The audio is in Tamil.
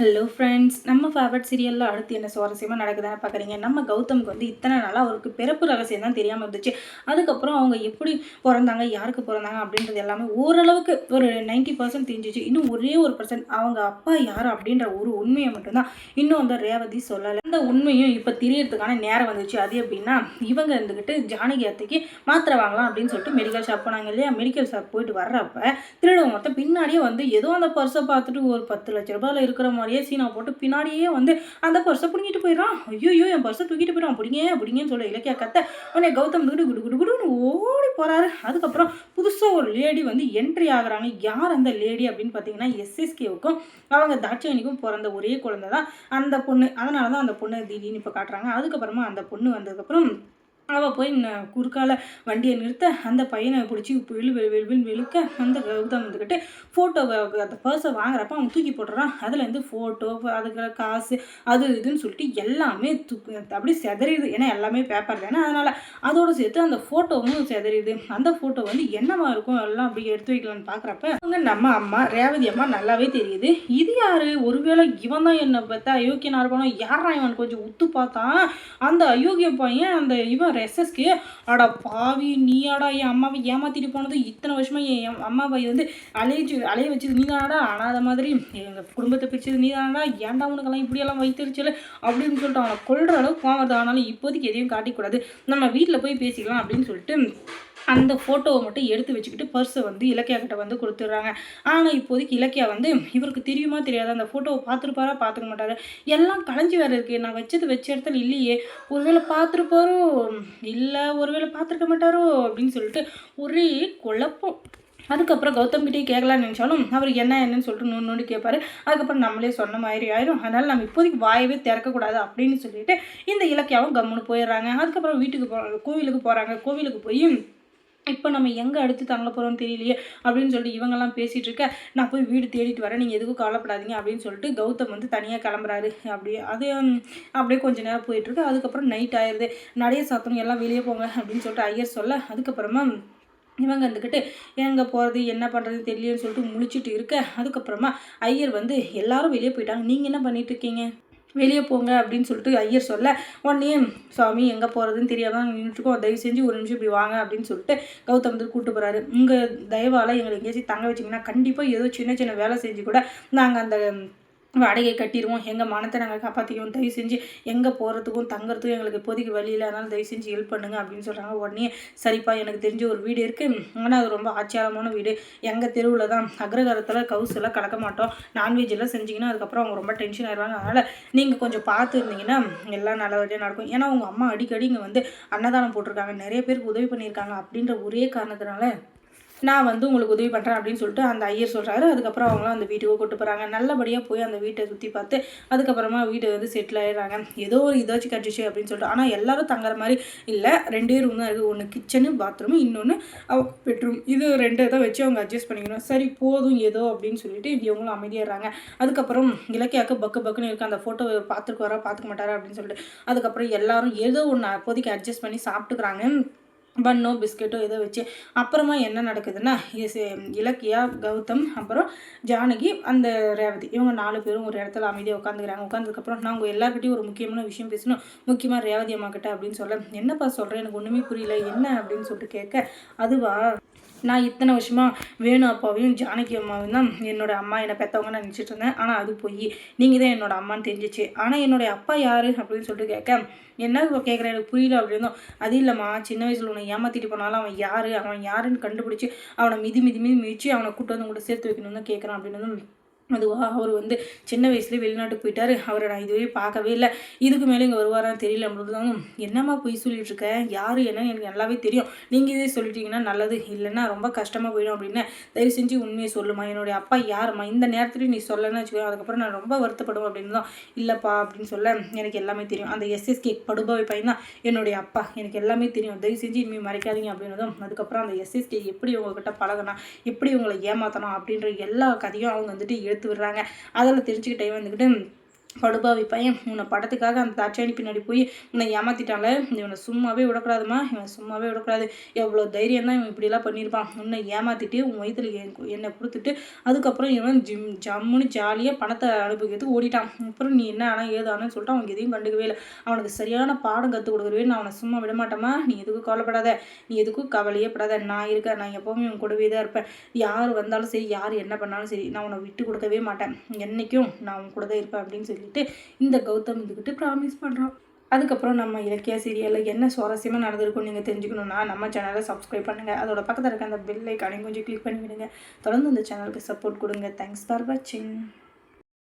ஹலோ ஃப்ரெண்ட்ஸ், நம்ம ஃபேவரட் சீரியலில் அடுத்து என்ன சுவாரஸ்யமாக நடக்குதுன்னு பார்க்குறீங்க. நம்ம கௌதமுக்கு வந்து இத்தனை நாளாக அவருக்கு பிறப்பு ரகசியம் தான் தெரியாமல் இருந்துச்சு. அதுக்கப்புறம் அவங்க எப்படி பிறந்தாங்க, யாருக்கு பிறந்தாங்க அப்படின்றது எல்லாமே ஓரளவுக்கு ஒரு 90% தெரிஞ்சிச்சு. இன்னும் ஒரே ஒரு பர்சன்ட் அவங்க அப்பா யார் அப்படின்ற ஒரு உண்மையை மட்டும்தான் இன்னும் அந்த ரேவதி சொல்லலை. அந்த உண்மையும் இப்போ தெரியறதுக்கான நேரம் வந்துச்சு. அது எப்படின்னா, இவங்க இருந்துக்கிட்டு ஜானகி அத்தைக்கு மாத்திரை வாங்கலாம் அப்படின்னு சொல்லிட்டு மெடிக்கல் ஷாப் போனாங்க இல்லையா. மெடிக்கல் ஷாப் போயிட்டு வர்றப்ப திருடவங்க மொத்தம் பின்னாடியே வந்து ஏதோ அந்த பர்ஸை பார்த்துட்டு ஒரு 10 லட்ச ரூபாயில் இருக்கிற மாதிரியே சீனா போட்டு பின்னாடியே வந்து அந்த பர்ஸை பிடிங்கிட்டு போயிடறான். ஐயோ என் பர்ஸை தூக்கிட்டு போயிடான், பிடிங்கன்னு சொல்ல இலக்கியா கத்த உடனே கௌதம் குடு குடு குடு குடுன்னு ஓடி போறாரு. அதுக்கப்புறம் புதுசாக ஒரு லேடி வந்து என்ட்ரி ஆகுறாங்க. யார் அந்த லேடி அப்படின்னு பார்த்தீங்கன்னா, எஸ்எஸ்கேவுக்கும் அவங்க தாட்சாயணிக்கும் பிறந்த ஒரே குழந்தை தான் அந்த பொண்ணு. அதனால தான் அந்த பொண்ணை திடீர்னு இப்போ காட்டுறாங்க. அதுக்கப்புறமா அந்த பொண்ணு வந்ததுக்கப்புறம் அவள் போய் குறுக்கால வண்டியை நிறுத்த அந்த பையனை பிடிச்சி வெளுக்க அந்த கௌதம் வந்துக்கிட்டு ஃபோட்டோவை அந்த பர்ஸை வாங்குறப்ப அவன் தூக்கி போட்டுறான். அதுலேருந்து ஃபோட்டோ, அதுக்கு காசு, அது இதுன்னு சொல்லிட்டு எல்லாமே அப்படியே செதறியுது. ஏன்னா எல்லாமே பேப்பர் தானே, அதனால் அதோடு சேர்த்து அந்த ஃபோட்டோவும் செதறியுது. அந்த ஃபோட்டோ வந்து என்னவா இருக்கும் எல்லாம் அப்படி எடுத்து வைக்கலான்னு பார்க்குறப்ப அவங்க நம்ம அம்மா ரேவதி அம்மா நல்லாவே தெரியுது. இது யார்? ஒருவேளை இவன் தான் என்னை பார்த்தா அயோக்கியனாக இருப்பானோ? யாரா இவன் கொஞ்சம் உத்து பார்த்தான் அந்த அயோக்கிய பையன் அந்த இவன் எஸ்எஸ்கே. அடா பாவி, நீயாடா என் அம்மாவை ஏமாத்திட்டு போனது? இத்தனை வருஷமா என் அம்மாவை வந்து அலைய வச்சது நீ தானடா? அனாத மாதிரி எங்கள் குடும்பத்தை பிரிச்சது நீ தானடா? ஏன்டா உனக்கெல்லாம் இப்படியெல்லாம் வைத்திருச்சல அப்படின்னு சொல்லிட்டு அவனை கொள்ற அளவுக்கு கோவம். ஆனாலும் இப்போதைக்கு எதையும் காட்டிக்கூடாது, நம்ம வீட்டில் போய் பேசிக்கலாம் அப்படின்னு சொல்லிட்டு அந்த ஃபோட்டோவை மட்டும் எடுத்து வச்சுக்கிட்டு பர்ஸை வந்து இலக்கியா கிட்ட வந்து கொடுத்துட்றாங்க. ஆனால் இப்போதைக்கு இலக்கியா வந்து இவருக்கு தெரியுமா தெரியாது, அந்த ஃபோட்டோவை பார்த்துருப்பாரா பார்த்துக்க மாட்டாரு, எல்லாம் கலைஞ்சி வேறு இருக்குது, நான் வச்ச இடத்துல இல்லையே, ஒருவேளை பார்த்துருப்பாரோ இல்லை ஒருவேளை பார்த்துருக்க மாட்டாரோ அப்படின்னு சொல்லிட்டு ஒரே குழப்பம். அதுக்கப்புறம் கௌதம் கிட்டே கேட்கலான்னு நினச்சாலும் அவர் என்னன்னு சொல்லிட்டு நோண்டி கேட்பாரு. அதுக்கப்புறம் நம்மளே சொன்ன மாதிரி ஆயிரும். அதனால் நம்ம இப்போதைக்கு வாயவே திறக்கக்கூடாது அப்படின்னு சொல்லிட்டு இந்த இலக்கியாவும் கம்முன்னு போயிடுறாங்க. அதுக்கப்புறம் வீட்டுக்கு கோவிலுக்கு போகிறாங்க. கோவிலுக்கு போய் இப்போ நம்ம எங்கே அடுத்து தங்க போகிறோம்னு தெரியலையே அப்படின்னு சொல்லிட்டு இவங்கெல்லாம் பேசிகிட்டு இருக்க, நான் போய் வீடு தேடிட்டு வரேன், நீங்கள் எதுக்கும் கவலைப்படாதீங்க அப்படின்னு சொல்லிட்டு கௌதம் வந்து தனியாக கிளம்புறாரு. அப்படியே கொஞ்சம் நேரம் போயிட்டுருக்கு. அதுக்கப்புறம் நைட் ஆயிடுது. நடைய சாத்தணும், எல்லாம் வெளியே போங்க அப்படின்னு சொல்லிட்டு ஐயர் சொல்ல, அதுக்கப்புறமா இவங்க வந்துக்கிட்டு எங்கே போகிறது என்ன பண்ணுறதுன்னு தெரியலன்னு சொல்லிட்டு முழிச்சிட்டு இருக்க, அதுக்கப்புறமா ஐயர் வந்து எல்லாரும் வெளியே போயிட்டாங்க, நீங்கள் என்ன பண்ணிட்டு இருக்கீங்க, வெளியே போங்க அப்படின்னு சொல்லிட்டு ஐயர் சொல்ல, உடனே சுவாமி எங்கே போகிறதுன்னு தெரியாமல் நின்றுட்டுருக்கோம், தயவு செஞ்சு ஒரு நிமிஷம் இப்படி வாங்க அப்படின்னு சொல்லிட்டு கௌதம் வந்து கூப்பிட்டு போகிறாரு. உங்கள் தயவால் எங்களை எங்கேயாச்சும் தங்க வச்சிங்கன்னா கண்டிப்பாக ஏதோ சின்ன சின்ன வேலை செஞ்சு கூட நாங்கள் அந்த வாடகை கட்டிடுவோம், எங்கள் மானத்தை நாங்கள் காப்பாற்றிக்குவோம், தயவு செஞ்சு எங்கே போகிறதுக்கும் தங்குறதுக்கும் எங்களுக்கு இப்போதைக்கு வழி இல்லை, அதனால் தயவு செஞ்சு ஹெல்ப் பண்ணுங்க அப்படின்னு சொல்கிறாங்க. உடனே சரிப்பா, எனக்கு தெரிஞ்ச ஒரு வீடு இருக்குது, ஆனால் அது ரொம்ப ஆச்சரியமான வீடு, எங்கள் தெருவில் தான், அக்ரகாரத்தில் கவுஸ் எல்லாம் கலக்க மாட்டோம், நான்வெஜ் எல்லாம் செஞ்சிங்கன்னா அதுக்கப்புறம் அவங்க ரொம்ப டென்ஷன் ஆயிடுவாங்க, அதனால் நீங்கள் கொஞ்சம் பார்த்து இருந்தீங்கன்னா எல்லாம் நல்லபடியாக நடக்கும். ஏன்னா உங்கள் அம்மா அடிக்கடி இங்கே வந்து அன்னதானம் போட்டிருக்காங்க, நிறைய பேருக்கு உதவி பண்ணியிருக்காங்க அப்படின்ற ஒரே காரணத்தினால நான் வந்து உங்களுக்கு உதவி பண்ணுறேன் அப்படின்னு சொல்லிட்டு அந்த ஐயர் சொல்கிறாரு. அதுக்கப்புறம் அவங்களும் அந்த வீட்டுக்கு கூட்டு போகிறாங்க. நல்லபடியாக போய் அந்த வீட்டை சுற்றி பார்த்து அதுக்கப்புறமா வீட்டை வந்து செட்டில் ஆகிடுறாங்க. ஏதோ ஒரு இதாச்சும் கட்டிச்சு அப்படின்னு சொல்லிட்டு. ஆனால் எல்லாரும் தங்குற மாதிரி இல்லை, 2 ரூம் தான் இருக்குது. ஒன்று கிச்சனு பாத்ரூமு, இன்னொன்று பெட்ரூம். இது 2 தான் வச்சு அவங்க அட்ஜஸ்ட் பண்ணிக்கணும். சரி போதும் ஏதோ அப்படின்னு சொல்லிட்டு இவங்களும் அமைதியாடுறாங்க. அதுக்கப்புறம் இலக்கியாவுக்கு பக்குன்னு இருக்குது, அந்த ஃபோட்டோ பார்த்துக்க மாட்டாரா அப்படின்னு சொல்லிட்டு. அதுக்கப்புறம் எல்லாரும் ஏதோ ஒன்று அப்போதைக்கு அட்ஜஸ்ட் பண்ணி சாப்பிட்டுக்கிறாங்க, பன்னோ பிஸ்கெட்டோ ஏதோ வச்சு. அப்புறமா என்ன நடக்குதுன்னா, இலக்கியா, கௌதம், அப்புறம் ஜானகி, அந்த ரேவதி, இவங்க 4 பேரும் ஒரு இடத்துல அமைதியாக உட்காந்துக்கிறாங்க. உட்காந்ததுக்கப்புறம் நான் உங்கள் எல்லாருக்கிட்டையும் ஒரு முக்கியமான விஷயம் பேசணும், முக்கியமாக ரேவதி அம்மா கிட்ட அப்படின்னு சொல்ல, என்னப்பா சொல்கிறேன், எனக்கு ஒன்றுமே புரியல, என்ன அப்படின்னு சொல்லிட்டு கேட்க, அதுவா நான் இத்தனை வருஷமாக வேணு அப்பாவையும் ஜானகி அம்மாவையும் தான் என்னோட அம்மா என்னை பெற்றவங்க நான் நினச்சிட்டு இருந்தேன், ஆனால் அது போய் நீங்கள் தான் என்னோட அம்மான்னு தெரிஞ்சிச்சு, ஆனால் என்னுடைய அப்பா யார் அப்படின்னு சொல்லிட்டு கேட்க, என்ன கேட்குறேன் எனக்கு புரியல அப்படின்னும். அது இல்லைம்மா, சின்ன வயசில் உன்னை ஏமாற்றிட்டு போனாலும் அவன் யாருன்னு கண்டுபிடிச்சி அவனை மிதிச்சு அவனை கூட்டு வந்து கூட சேர்த்து வைக்கணும்னு தான் கேட்குறான் அப்படின்னு. அதுவாக அவர் வந்து சின்ன வயசுலேயே வெளிநாட்டுக்கு போயிட்டார், அவரை நான் இதுவே பார்க்கவே இல்லை, இதுக்கு மேலே இங்கே வருவாரான்னு தெரியல அப்படின்றதாங்க. என்னம்மா பொய் சொல்லிட்டு இருக்கேன், யார் என்னன்னு எனக்கு நல்லாவே தெரியும், நீங்கள் இதே சொல்லிட்டீங்கன்னா நல்லது, இல்லைன்னா ரொம்ப கஷ்டமாக போயிடும் அப்படின்னு, தயவு செஞ்சு உண்மையை சொல்லுமா, என்னுடைய அப்பா யாரும்மா, இந்த நேரத்துலையும் நீ சொல்லணும்னு வச்சுக்கோ, அதுக்கப்புறம் நான் ரொம்ப வருத்தப்படுவேன் அப்படின்னு தான். இல்லைப்பா அப்படின்னு சொல்ல, எனக்கு எல்லாமே தெரியும், அந்த எஸ்எஸ்கே படுபாவை பையன் தான் என்னுடைய அப்பா, எனக்கு எல்லாமே தெரியும், தயவு செஞ்சு இனிமேல் மறைக்காதீங்க அப்படின்னதும். அதுக்கப்புறம் அந்த எஸ்எஸ்கே எப்படி உங்ககிட்ட பழகினா, எப்படி உங்களை ஏமாத்தணும் அப்படின்ற எல்லா கதையும் அவங்க வந்துட்டு எடுத்து விடுறாங்க. அதில் தெரிஞ்சுக்கிட்டே வந்துக்கிட்டு படுபாவி பையன் உன்னை படத்துக்காக அந்த தாட்சாயணி பின்னாடி போய் உன்னை ஏமாத்திட்டான்ல, இவனை சும்மாவே விடக்கூடாதுமா, இவன் சும்மாவே விடக்கூடாது. எவ்வளோ தைரியம் தான் இவன் இப்படிலாம் பண்ணியிருப்பான். உன்னை ஏமாத்திட்டு உன் வயிற்றுல என்னை கொடுத்துட்டு அதுக்கப்புறம் இவன் ஜம்முன்னு ஜாலியாக பணத்தை அனுபவிக்கிறதுக்கு ஓடிட்டான். அப்புறம் நீ என்ன ஆனால் ஏது ஆனான்னு சொல்லிட்டு அவனுக்கு எதையும் கண்டுக்கவே இல்லை. அவனுக்கு சரியான பாடம் கற்றுக் கொடுக்குறவே நான் அவனை சும்மா விட மாட்டேமா. நீ எதுக்கும் கவலைப்படாத, நீ எதுக்கும் கவலையே படாத, நான் இருக்கேன், நான் எப்போவுமே உன் கூடவே தான் இருப்பேன். யார் வந்தாலும் சரி, யார் என்ன பண்ணாலும் சரி, நான் உன்னை விட்டு கொடுக்கவே மாட்டேன், என்றைக்கும் நான் உன் கூட தான் இருப்பேன் அப்படின்னு சொல்லிட்டு இந்த கௌதம் இதுக்கிட்ட ப்ராமிஸ் பண்ணுறான். அதுக்கப்புறம் நம்ம இலக்கிய சீரியலில் என்ன சுவாரஸ்யமாக நடந்திருக்கும் நீங்கள் தெரிஞ்சுக்கணுன்னா நம்ம சேனலை சப்ஸ்கிரைப் பண்ணுங்கள். அதோட பக்கத்தில் இருக்க அந்த பெல் ஐக்கானையும் கொஞ்சம் கிளிக் பண்ணி விடுங்க. தொடர்ந்து இந்த சேனலுக்கு சப்போர்ட் கொடுங்க. தேங்க்ஸ் ஃபார் வாட்சிங்.